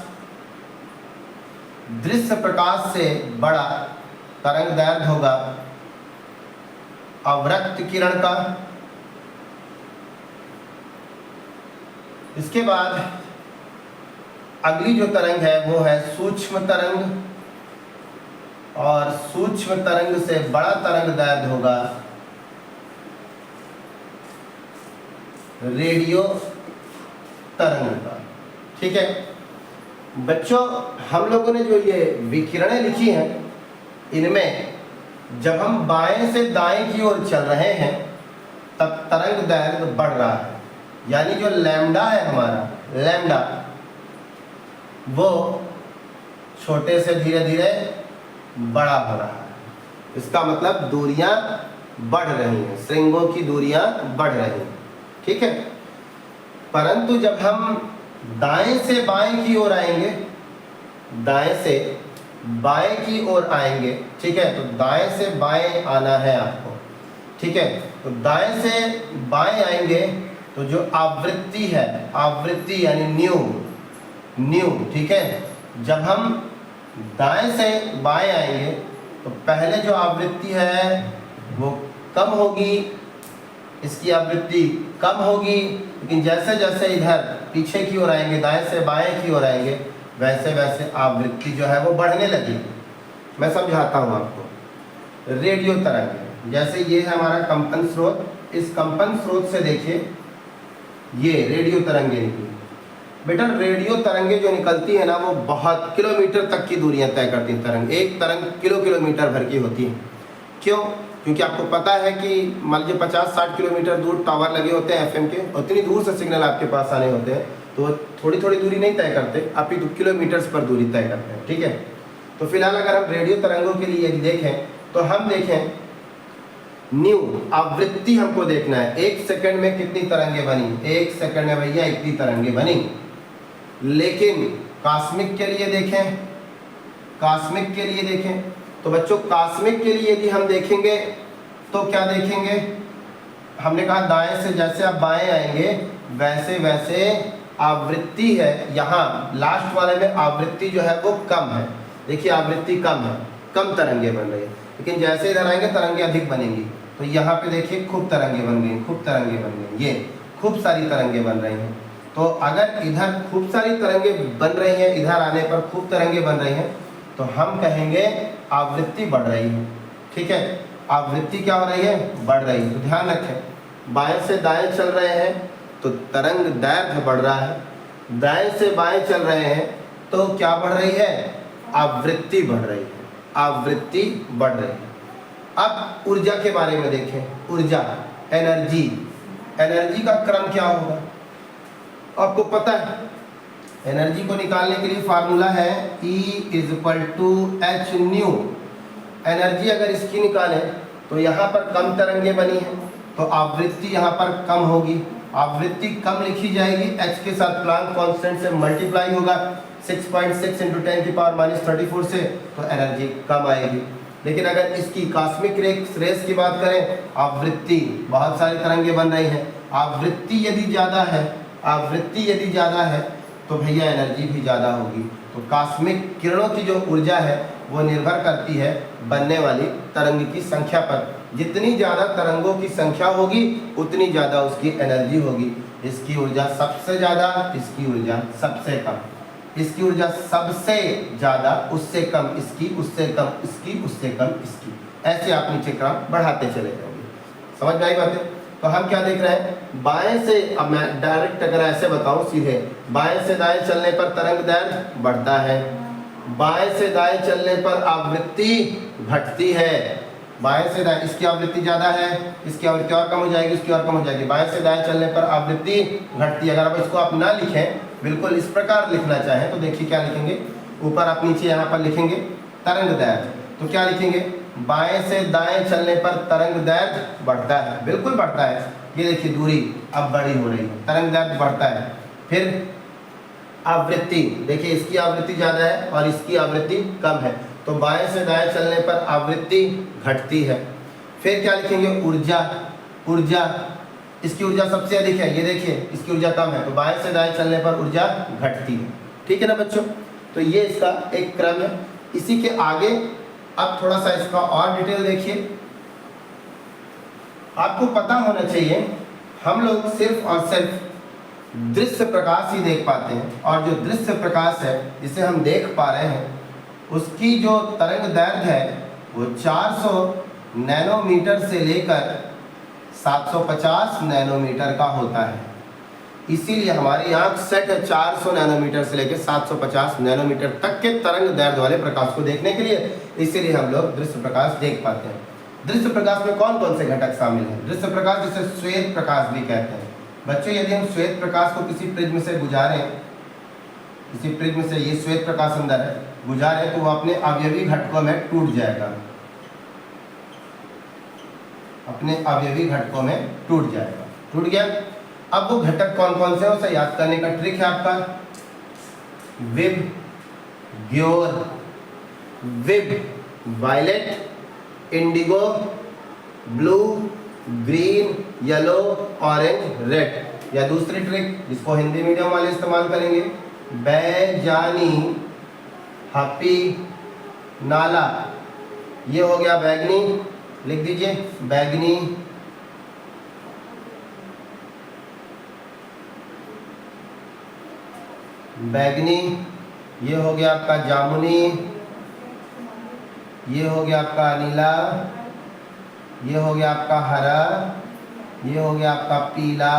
दृश्य प्रकाश से बड़ा तरंगदैर्घ्य होगा अवरक्त किरण का। इसके बाद अगली जो तरंग है वो है सूक्ष्म तरंग, और सूक्ष्म तरंग से बड़ा तरंगदैर्घ्य होगा रेडियो तरंग का। ठीक है बच्चों, हम लोगों ने जो ये विकिरणें लिखी हैं, इनमें जब हम बाएं से दाएं की ओर चल रहे हैं तब तरंगदैर्घ्य बढ़ रहा है। यानी जो लैम्डा है हमारा, लैम्डा, वो छोटे से धीरे धीरे बड़ा हो रहा है। इसका मतलब दूरियां बढ़ रही हैं, श्रृंगों की दूरियां बढ़ रही हैं। ठीक है। परंतु जब हम दाएं से बाएं की ओर आएंगे, दाएं से बाएं की ओर आएंगे, ठीक है, तो दाएं से बाएं आना है आपको। ठीक है। तो दाएं से बाएं आएंगे तो जो आवृत्ति है, आवृत्ति यानी न्यू, ठीक है, जब हम दाएं से बाएं आएंगे तो पहले जो आवृत्ति है वो कम होगी, इसकी आवृत्ति कम होगी, लेकिन जैसे जैसे इधर पीछे की ओर आएंगे, दाएं से बाएं की ओर आएंगे, वैसे वैसे आवृत्ति जो है वो बढ़ने लगेगी। मैं समझाता हूँ आपको। रेडियो तरंग, जैसे ये है हमारा कंपन स्रोत, इस कंपन स्रोत से देखिए ये रेडियो तरंगे निकली। बेटा रेडियो तरंगे जो निकलती है ना, वो बहुत किलोमीटर तक की दूरियां तय करती हैं। तरंग, एक तरंग किलोमीटर भर की होती है। क्यों? क्योंकि आपको पता है कि मान लीजिए 50-60 किलोमीटर दूर टावर लगे होते हैं एफएम के, उतनी दूर से सिग्नल आपके पास आने होते हैं, तो वो थोड़ी थोड़ी दूरी नहीं तय करते, आप ही किलोमीटर्स पर दूरी तय करते हैं। ठीक है। तो फिलहाल अगर हम रेडियो तरंगों के लिए यदि देखें तो हम देखें न्यू आवृत्ति हमको देखना है, 1 सेकंड में कितनी तरंगे बनी, 1 सेकंड में भैया इतनी तरंगे बनी। लेकिन कॉस्मिक के लिए देखें, कॉस्मिक के लिए देखें तो बच्चों कॉस्मिक के लिए यदि हम देखेंगे तो क्या देखेंगे, हमने कहा दाएं से जैसे आप बाएं आएंगे वैसे वैसे आवृत्ति है, यहाँ लास्ट वाले में आवृत्ति जो है वो कम है। देखिए आवृत्ति कम है, कम तरंगे बन रही है, लेकिन जैसे इधर आएंगे तरंगे अधिक बनेंगी। तो यहाँ पे देखिए खूब तरंगे बन गई, खूब तरंगे बन गई, ये खूब सारी तरंगे बन रही हैं। तो अगर इधर खूब सारी तरंगे बन रही हैं, इधर आने पर खूब तरंगे बन रही हैं, तो हम कहेंगे आवृत्ति बढ़ रही है। ठीक है, आवृत्ति क्या हो रही है? बढ़ रही है। तो ध्यान रखें, बाएं से दाएं चल रहे हैं तो तरंग दैर्घ्य बढ़ रहा है, दाएं से बाएं चल रहे हैं तो क्या बढ़ रही है? आवृत्ति बढ़ रही है, आवृत्ति बढ़ रही है। अब ऊर्जा के बारे में देखें, ऊर्जा, एनर्जी, एनर्जी का क्रम क्या होगा आपको पता है? एनर्जी को निकालने के लिए फार्मूला है E = h न्यू। एनर्जी अगर इसकी निकालें तो यहाँ पर कम तरंगे बनी हैं तो आवृत्ति यहाँ पर कम होगी, आवृत्ति कम लिखी जाएगी, h के साथ प्लांक कांस्टेंट से मल्टीप्लाई होगा 6.6 × 10⁻34 से, तो एनर्जी कम आएगी। लेकिन अगर इसकी कॉस्मिक रेस की बात करें, आवृत्ति, बहुत सारी तरंगे बन रही हैं, आवृत्ति यदि ज़्यादा है, आवृत्ति यदि ज़्यादा है तो भैया एनर्जी भी ज़्यादा होगी। तो कॉस्मिक किरणों की जो ऊर्जा है वो निर्भर करती है बनने वाली तरंग की संख्या पर। जितनी ज़्यादा तरंगों की संख्या होगी उतनी ज़्यादा उसकी एनर्जी होगी। इसकी ऊर्जा सबसे ज़्यादा, इसकी ऊर्जा सबसे कम, इसकी ऊर्जा सबसे ज़्यादा, उससे कम इसकी, उससे कम इसकी, उससे कम इसकी, ऐसे आप नीचे क्रम बढ़ाते चले जाओगे। समझ में आई बातें? तो हम क्या देख रहे हैं, बाएं से, अब मैं डायरेक्ट अगर ऐसे बताऊं सीधे, बाएं से दाएं चलने पर तरंग दैर्घ्य बढ़ता है, बाएं से दाएं चलने पर आवृत्ति घटती है। बाएं से दाएं, इसकी आवृत्ति ज़्यादा है, इसकी आवृत्ति और कम हो जाएगी, इसकी और कम हो जाएगी। बाएं से दाएं चलने पर आवृत्ति घटती है। अगर आप इसको आप ना लिखें, बिल्कुल इस प्रकार लिखना चाहें तो देखिए क्या लिखेंगे, ऊपर आप नीचे यहाँ पर लिखेंगे तरंग दैर्घ्य, तो क्या लिखेंगे, बाएं से दाएं चलने पर तरंग दैर्घ्य बढ़ता है, बिल्कुल बढ़ता है। ये देखिए दूरी अब बड़ी हो रही है, तरंग दैर्घ्य बढ़ता है। फिर आवृत्ति, देखिए इसकी आवृत्ति ज़्यादा है और इसकी आवृत्ति कम है, तो बाएं से दाएं चलने पर आवृत्ति घटती है। फिर क्या लिखेंगे, ऊर्जा, ऊर्जा, इसकी ऊर्जा सबसे अधिक है, ये देखिए इसकी ऊर्जा कम है, तो बाएं से दाएं चलने पर ऊर्जा घटती है। ठीक है ना बच्चों? तो ये इसका एक क्रम है। इसी के आगे अब थोड़ा सा इसका और डिटेल देखिए। आपको पता होना चाहिए, हम लोग सिर्फ और सिर्फ दृश्य प्रकाश ही देख पाते हैं, और जो दृश्य प्रकाश है जिसे हम देख पा रहे हैं उसकी जो तरंग दैर्घ्य है वो 400 नैनोमीटर से लेकर 750 नैनोमीटर का होता है। इसीलिए हमारी आंख सेट है 400 नैनोमीटर से लेकर 750 नैनोमीटर तक के तरंग दैर्घ्य वाले प्रकाश को देखने के लिए, इसीलिए हम लोग दृश्य प्रकाश देख पाते हैं। दृश्य प्रकाश में कौन कौन से घटक शामिल हैं? दृश्य प्रकाश जिसे श्वेत प्रकाश भी कहते हैं। बच्चों, यदि हम श्वेत प्रकाश को किसी प्रिज्म से गुजारें, किसी प्रिज्म से, ये श्वेत प्रकाश अंदर है, गुजारें तो वो अपने अवयवी घटकों में टूट जाएगा, अपने अवयवी घटकों में टूट जाएगा। टूट गया। अब वो घटक कौन कौन से हैं उसे याद करने का ट्रिक है आपका, विब ग्योर, विब violet, indigo, blue, green, yellow, orange, red. या दूसरी ट्रिक जिसको हिंदी मीडियम वाले इस्तेमाल करेंगे, बैजानी, हपी, नाला। ये हो गया बैगनी, लिख दीजिए बैगनी, बैगनी, ये हो गया आपका जामुनी, ये हो गया आपका नीला, ये हो गया आपका हरा, ये हो गया आपका पीला,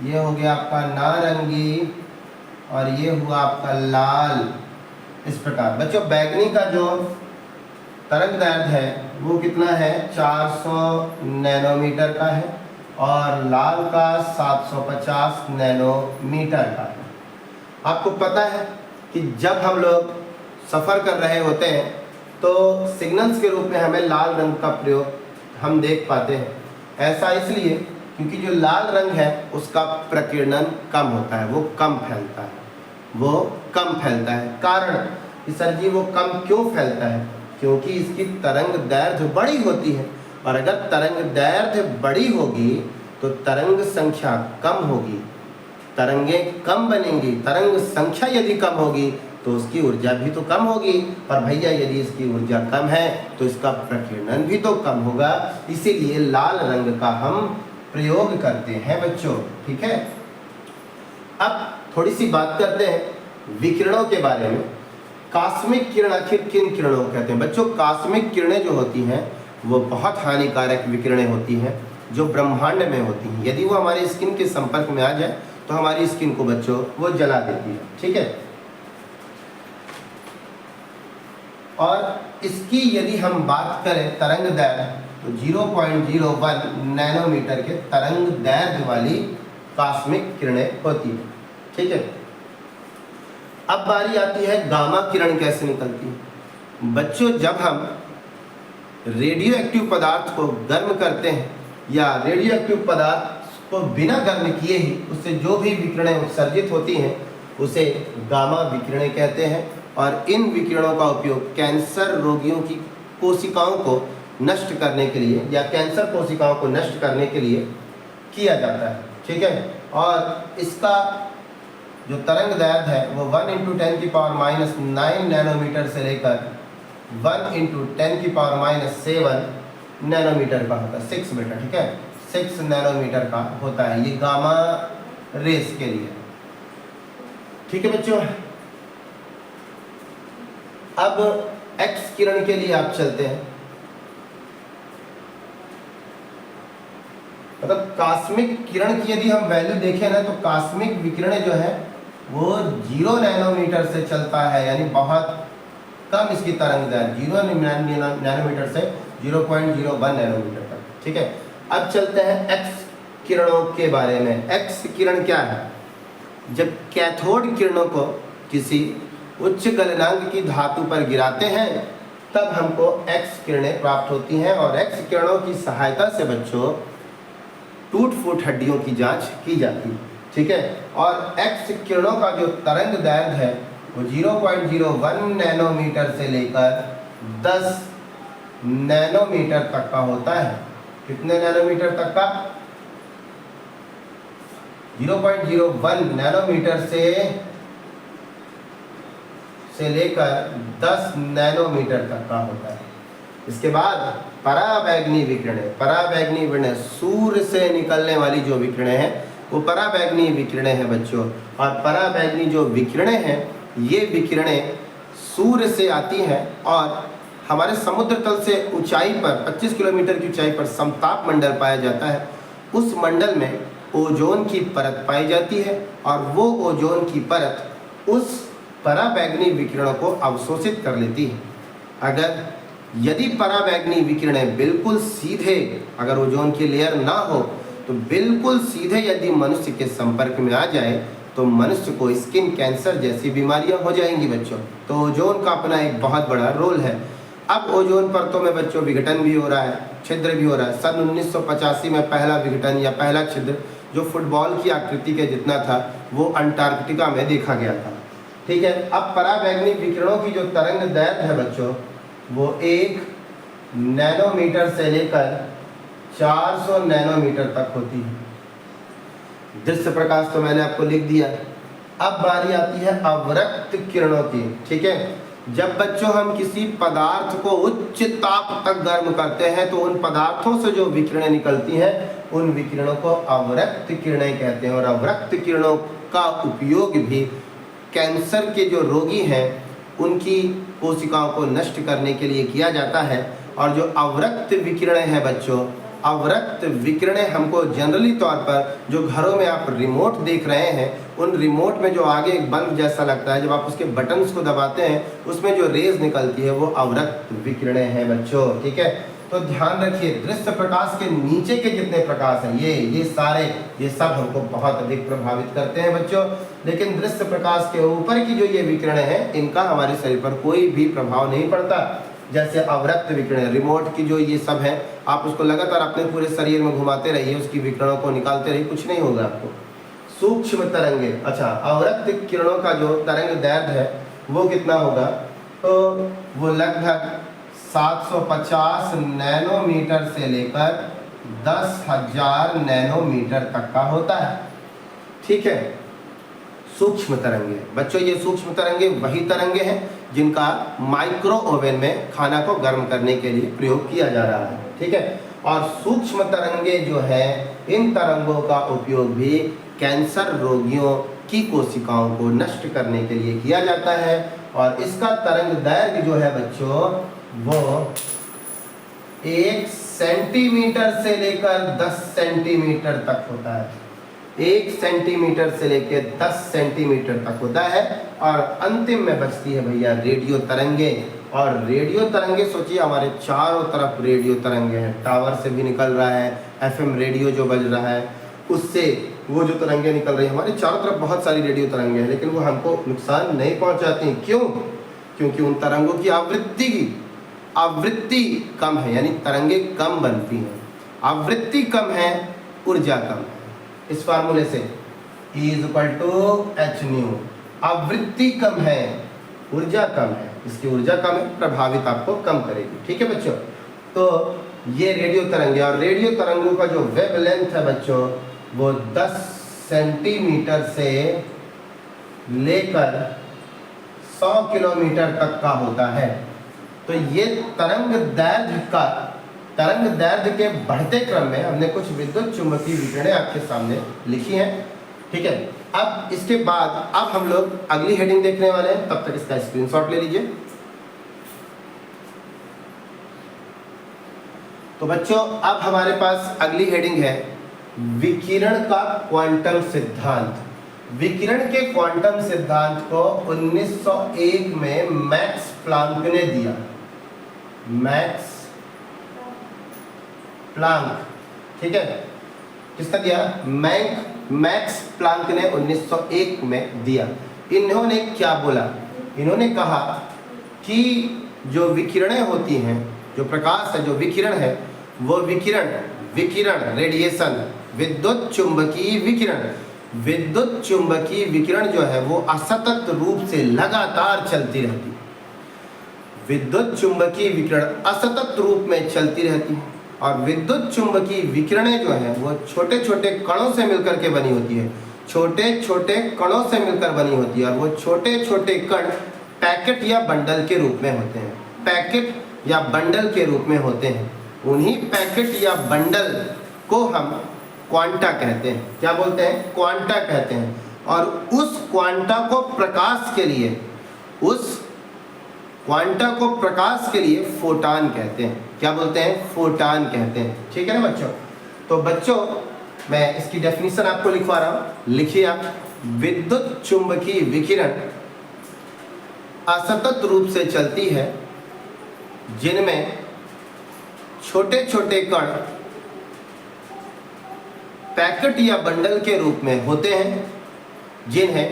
ये हो गया आपका नारंगी, और ये हुआ आपका लाल। इस प्रकार बच्चों बैगनी का जो तरंग दैर्घ्य है वो कितना है, 400 नैनोमीटर का है, और लाल का 750 नैनोमीटर का है। आपको पता है कि जब हम लोग सफ़र कर रहे होते हैं तो सिग्नल्स के रूप में हमें लाल रंग का प्रयोग हम देख पाते हैं। ऐसा इसलिए क्योंकि जो लाल रंग है उसका प्रकीर्णन कम होता है, वो कम फैलता है, वो कम फैलता है। कारण कि सर जी वो कम क्यों फैलता है, क्योंकि इसकी तरंग दैर्घ्य बड़ी होती है, और अगर तरंग दैर्घ्य बड़ी होगी तो तरंग संख्या कम होगी, तरंगें कम बनेंगी। तरंग संख्या यदि कम होगी तो उसकी ऊर्जा भी तो कम होगी। और भैया यदि इसकी ऊर्जा कम है तो इसका प्रकीर्णन भी तो कम होगा, इसीलिए लाल रंग का हम प्रयोग करते हैं बच्चों। ठीक है, अब थोड़ी सी बात करते हैं विकिरणों के बारे में। कास्मिक किरण आखिर किन किरणों को कहते हैं बच्चों? कास्मिक किरणें जो होती हैं वो बहुत हानिकारक विकिरणें होती हैं जो ब्रह्मांड में होती हैं। यदि वो हमारे स्किन के संपर्क में आ जाए तो हमारी स्किन को बच्चों वो जला देती है। ठीक है, और इसकी यदि हम बात करें तरंग दैर्घ्य तो 0.01 नैनोमीटर के तरंग दैर्घ्य वाली कास्मिक किरणें होती है। ठीक है, अब बारी आती है गामा किरण कैसे निकलती है। बच्चों जब हम रेडियो एक्टिव पदार्थ को गर्म करते हैं या रेडियो एक्टिव पदार्थ को बिना गर्म किए ही उससे जो भी विकिरणें उत्सर्जित होती हैं उसे गामा विकिरणें कहते हैं। और इन विकिरणों का उपयोग कैंसर रोगियों की कोशिकाओं को नष्ट करने के लिए या कैंसर कोशिकाओं को नष्ट करने के लिए किया जाता है। ठीक है, और इसका जो तरंग दैर्घ्य है वो 1 × 10⁻⁹ नैनोमीटर से लेकर 1 × 10⁻⁷ नैनोमीटर का होता है, 6 मीटर। ठीक है, 6 नैनोमीटर का होता है ये गामा रेस के लिए। ठीक है बच्चों, अब एक्स किरण के लिए आप चलते हैं। मतलब कास्मिक किरण की यदि हम वैल्यू देखें ना तो कास्मिक विकिरण जो है वो 0 नैनोमीटर से चलता है, यानी बहुत कम इसकी तरंग दैर्घ्य 0 नैनोमीटर से 0.01 नैनोमीटर तक। ठीक है, अब चलते हैं एक्स किरणों के बारे में। एक्स किरण क्या है? जब कैथोड किरणों को किसी उच्च गलनांक की धातु पर गिराते हैं तब हमको एक्स किरणें प्राप्त होती हैं। और एक्स किरणों की सहायता से बच्चों टूट फूट हड्डियों की जांच की जाती है। ठीक है, और एक्स किरणों का जो तरंग दैर्घ्य है वो 0.01 नैनोमीटर से लेकर 10 नैनोमीटर तक का होता है। कितने नैनोमीटर तक का? 0.01 नैनोमीटर से लेकर 10 नैनोमीटर तक का होता है। इसके बाद पराबैंगनी विकिरणें। पराबैंगनी विकिरणें सूर्य से निकलने वाली जो विकिरणें हैं वो पराबैंगनी विकिरणें हैं बच्चों। और पराबैंगनी जो विकिरणें हैं ये विकिरणें सूर्य से आती हैं और हमारे समुद्र तल से ऊंचाई पर 25 किलोमीटर की ऊंचाई पर समताप मंडल पाया जाता है। उस मंडल में ओजोन की परत पाई जाती है और वो ओजोन की परत उस पराबैंगनी विकिरणों को अवशोषित कर लेती है। अगर यदि पराबैंगनी विकिरणें बिल्कुल सीधे, अगर ओजोन की लेयर ना हो तो बिल्कुल सीधे यदि मनुष्य के संपर्क में आ जाए तो मनुष्य को स्किन कैंसर जैसी बीमारियां हो जाएंगी बच्चों। तो ओजोन का अपना एक बहुत बड़ा रोल है। अब ओजोन परतों में बच्चों विघटन भी हो रहा है, छिद्र भी हो रहा है। सन 1985 में पहला विघटन या पहला छिद्र जो फुटबॉल की आकृति के जितना था वो अंटार्कटिका में देखा गया था। ठीक है, अब पराबैंगनी विकिरणों की जो तरंग दैर्घ्य है बच्चों वो 1 नैनोमीटर से लेकर 400 नैनोमीटर तक होती है। दृश्य प्रकाश तो मैंने आपको लिख दिया। अब बारी आती है अवरक्त किरणों की। ठीक है, जब बच्चों हम किसी पदार्थ को उच्च ताप तक गर्म करते हैं तो उन पदार्थों से जो विकिरणें निकलती हैं उन विकिरणों को अवरक्त किरणें कहते हैं। और अवरक्त किरणों का उपयोग भी कैंसर के जो रोगी हैं उनकी कोशिकाओं को नष्ट करने के लिए किया जाता है। और जो अवरक्त विकिरणें हैं बच्चों, अवरक्त विकिरणें हमको जनरली तौर पर जो घरों में आप रिमोट देख रहे हैं उन रिमोट में जो आगे एक बल्ब जैसा लगता है, जब आप उसके बटन्स को दबाते हैं उसमें जो रेज निकलती है वो अवरक्त विकिरणें हैं बच्चों। ठीक है, तो ध्यान रखिए दृश्य प्रकाश के नीचे के जितने प्रकाश हैं ये सारे ये सब हमको बहुत अधिक प्रभावित करते हैं बच्चों। लेकिन दृश्य प्रकाश के ऊपर की जो ये विकिरणें हैं इनका हमारे शरीर पर कोई भी प्रभाव नहीं पड़ता। जैसे अवरक्त विकिरण, रिमोट की जो ये सब है आप उसको लगातार अपने पूरे शरीर में घुमाते रहिए, उसकी विकिरणों को निकालते रहिए, कुछ नहीं होगा आपको। सूक्ष्म तरंगे, अच्छा अवरक्त किरणों का जो तरंग दैर्घ्य है वो कितना होगा? तो वो लगभग 750 नैनोमीटर से लेकर 10,000 नैनोमीटर तक का होता है। ठीक है, सूक्ष्म तरंगे। बच्चों ये सूक्ष्म तरंगे वही तरंगे हैं जिनका माइक्रो ओवन में खाना को गर्म करने के लिए प्रयोग किया जा रहा है, ठीक है। और सूक्ष्म तरंगे जो है, इन तरंगों का उपयोग भी कैंसर रोगियों की कोशिकाओं को नष्ट करने के लिए किया जाता है। और इसका तरंग दैर्घ्य जो है बच्चों, वो 1 सेंटीमीटर से लेकर 10 सेंटीमीटर तक होता है। 1 सेंटीमीटर से लेकर 10 सेंटीमीटर तक होता है। और अंतिम में बचती है भैया रेडियो तरंगे। और रेडियो तरंगे सोचिए, हमारे चारों तरफ रेडियो तरंगे हैं। टावर से भी निकल रहा है, एफएम रेडियो जो बज रहा है, उससे वो जो तरंगे निकल रही है, हमारे चारों तरफ बहुत सारी रेडियो तरंगे हैं, लेकिन वो हमको नुकसान नहीं पहुंचाती। क्यों? क्योंकि उन तरंगों की आवृत्ति कम है, यानी तरंगे कम बनती हैं। आवृत्ति कम है, ऊर्जा कम है। इस फार्मूले से E = h/nu। आवृत्ति कम है, ऊर्जा कम है, इसकी ऊर्जा कम है, प्रभावित आपको कम करेगी, ठीक है बच्चों। तो ये रेडियो तरंगे, और रेडियो तरंगों का जो वेवलेंथ है बच्चों, वो 10 सेंटीमीटर से लेकर 100 किलोमीटर तक का होता है। तो ये तरंग दैर्घ्य के बढ़ते क्रम में हमने कुछ विद्युत चुंबकीय विकिरणें आपके सामने लिखी हैं, ठीक है। अब इसके बाद अब हम लोग अगली हेडिंग देखने वाले हैं, तब तक इसका स्क्रीनशॉट ले लीजिए। तो बच्चों अब हमारे पास अगली हेडिंग है विकिरण का क्वांटम सिद्धांत। विकिरण के क्वांटम सिद्धांत को 1901 में मैक्स प्लांक ने दिया। मैक्स प्लांक, ठीक है, किसका दिया? मैक्स प्लांक ने 1901 में दिया। इन्होंने क्या बोला? इन्होंने कहा कि जो विकिरणें होती हैं, जो प्रकाश है, जो विकिरण है, वो विकिरण रेडिएशन, विद्युत चुंबकीय विकिरण जो है वो असतत रूप से लगातार चलती रहती है। विद्युत चुंबकीय विकिरण असतत रूप में चलती रहती है। और विद्युत चुंबकीय विकिरणें जो है वो छोटे छोटे कणों से मिलकर के बनी होती है, छोटे छोटे कणों से मिलकर बनी होती है। और वो छोटे छोटे कण पैकेट या बंडल के रूप में होते हैं, पैकेट या बंडल के रूप में होते हैं। उन्हीं पैकेट या बंडल को हम क्वांटा कहते हैं। क्या बोलते हैं? क्वांटा कहते हैं। और उस क्वांटा को प्रकाश के लिए फोटान कहते हैं। क्या बोलते हैं? फोटान कहते हैं, ठीक है ना बच्चों। तो बच्चों मैं इसकी डेफिनेशन आपको लिखवा रहा हूं, लिखिए आप। विद्युत चुंबकीय विकिरण असतत रूप से चलती है, जिनमें छोटे छोटे कण पैकेट या बंडल के रूप में होते हैं, जिन्हें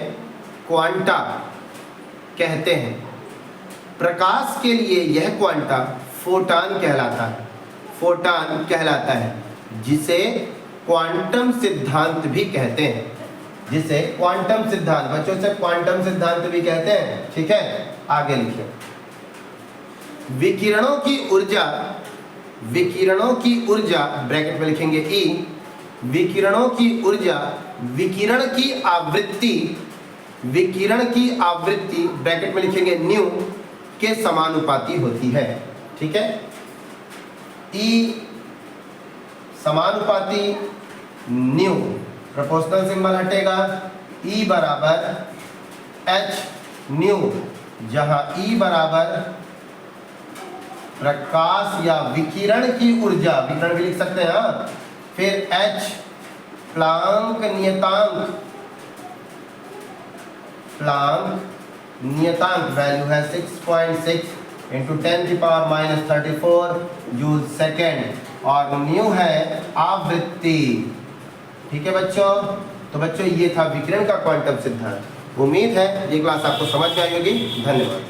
क्वांटा कहते हैं। प्रकाश के लिए यह क्वांटा फोटान कहलाता है, जिसे क्वांटम सिद्धांत भी कहते हैं। जिसे क्वांटम सिद्धांत, बच्चों से क्वांटम सिद्धांत भी कहते हैं, ठीक है। आगे लिखिए। विकिरणों की ऊर्जा ब्रैकेट में लिखेंगे E। विकिरणों की ऊर्जा विकिरण की आवृत्ति ब्रैकेट में लिखेंगे न्यू के समानुपाती होती है, ठीक है। E समानुपाती न्यू, प्रोपोर्शनल सिंबल हटेगा, E = h न्यू, जहां E = प्रकाश या विकिरण की ऊर्जा, विकिरण भी लिख सकते हैं, हाँ। फिर h प्लांक नियतांक वैल्यू है 6.6 × 10⁻³ जूल सेकेंड। और न्यू है आवृत्ति, ठीक है बच्चों। तो बच्चों ये था विकिरण का क्वांटम सिद्धांत। उम्मीद है ये क्लास आपको समझ में आई होगी। धन्यवाद।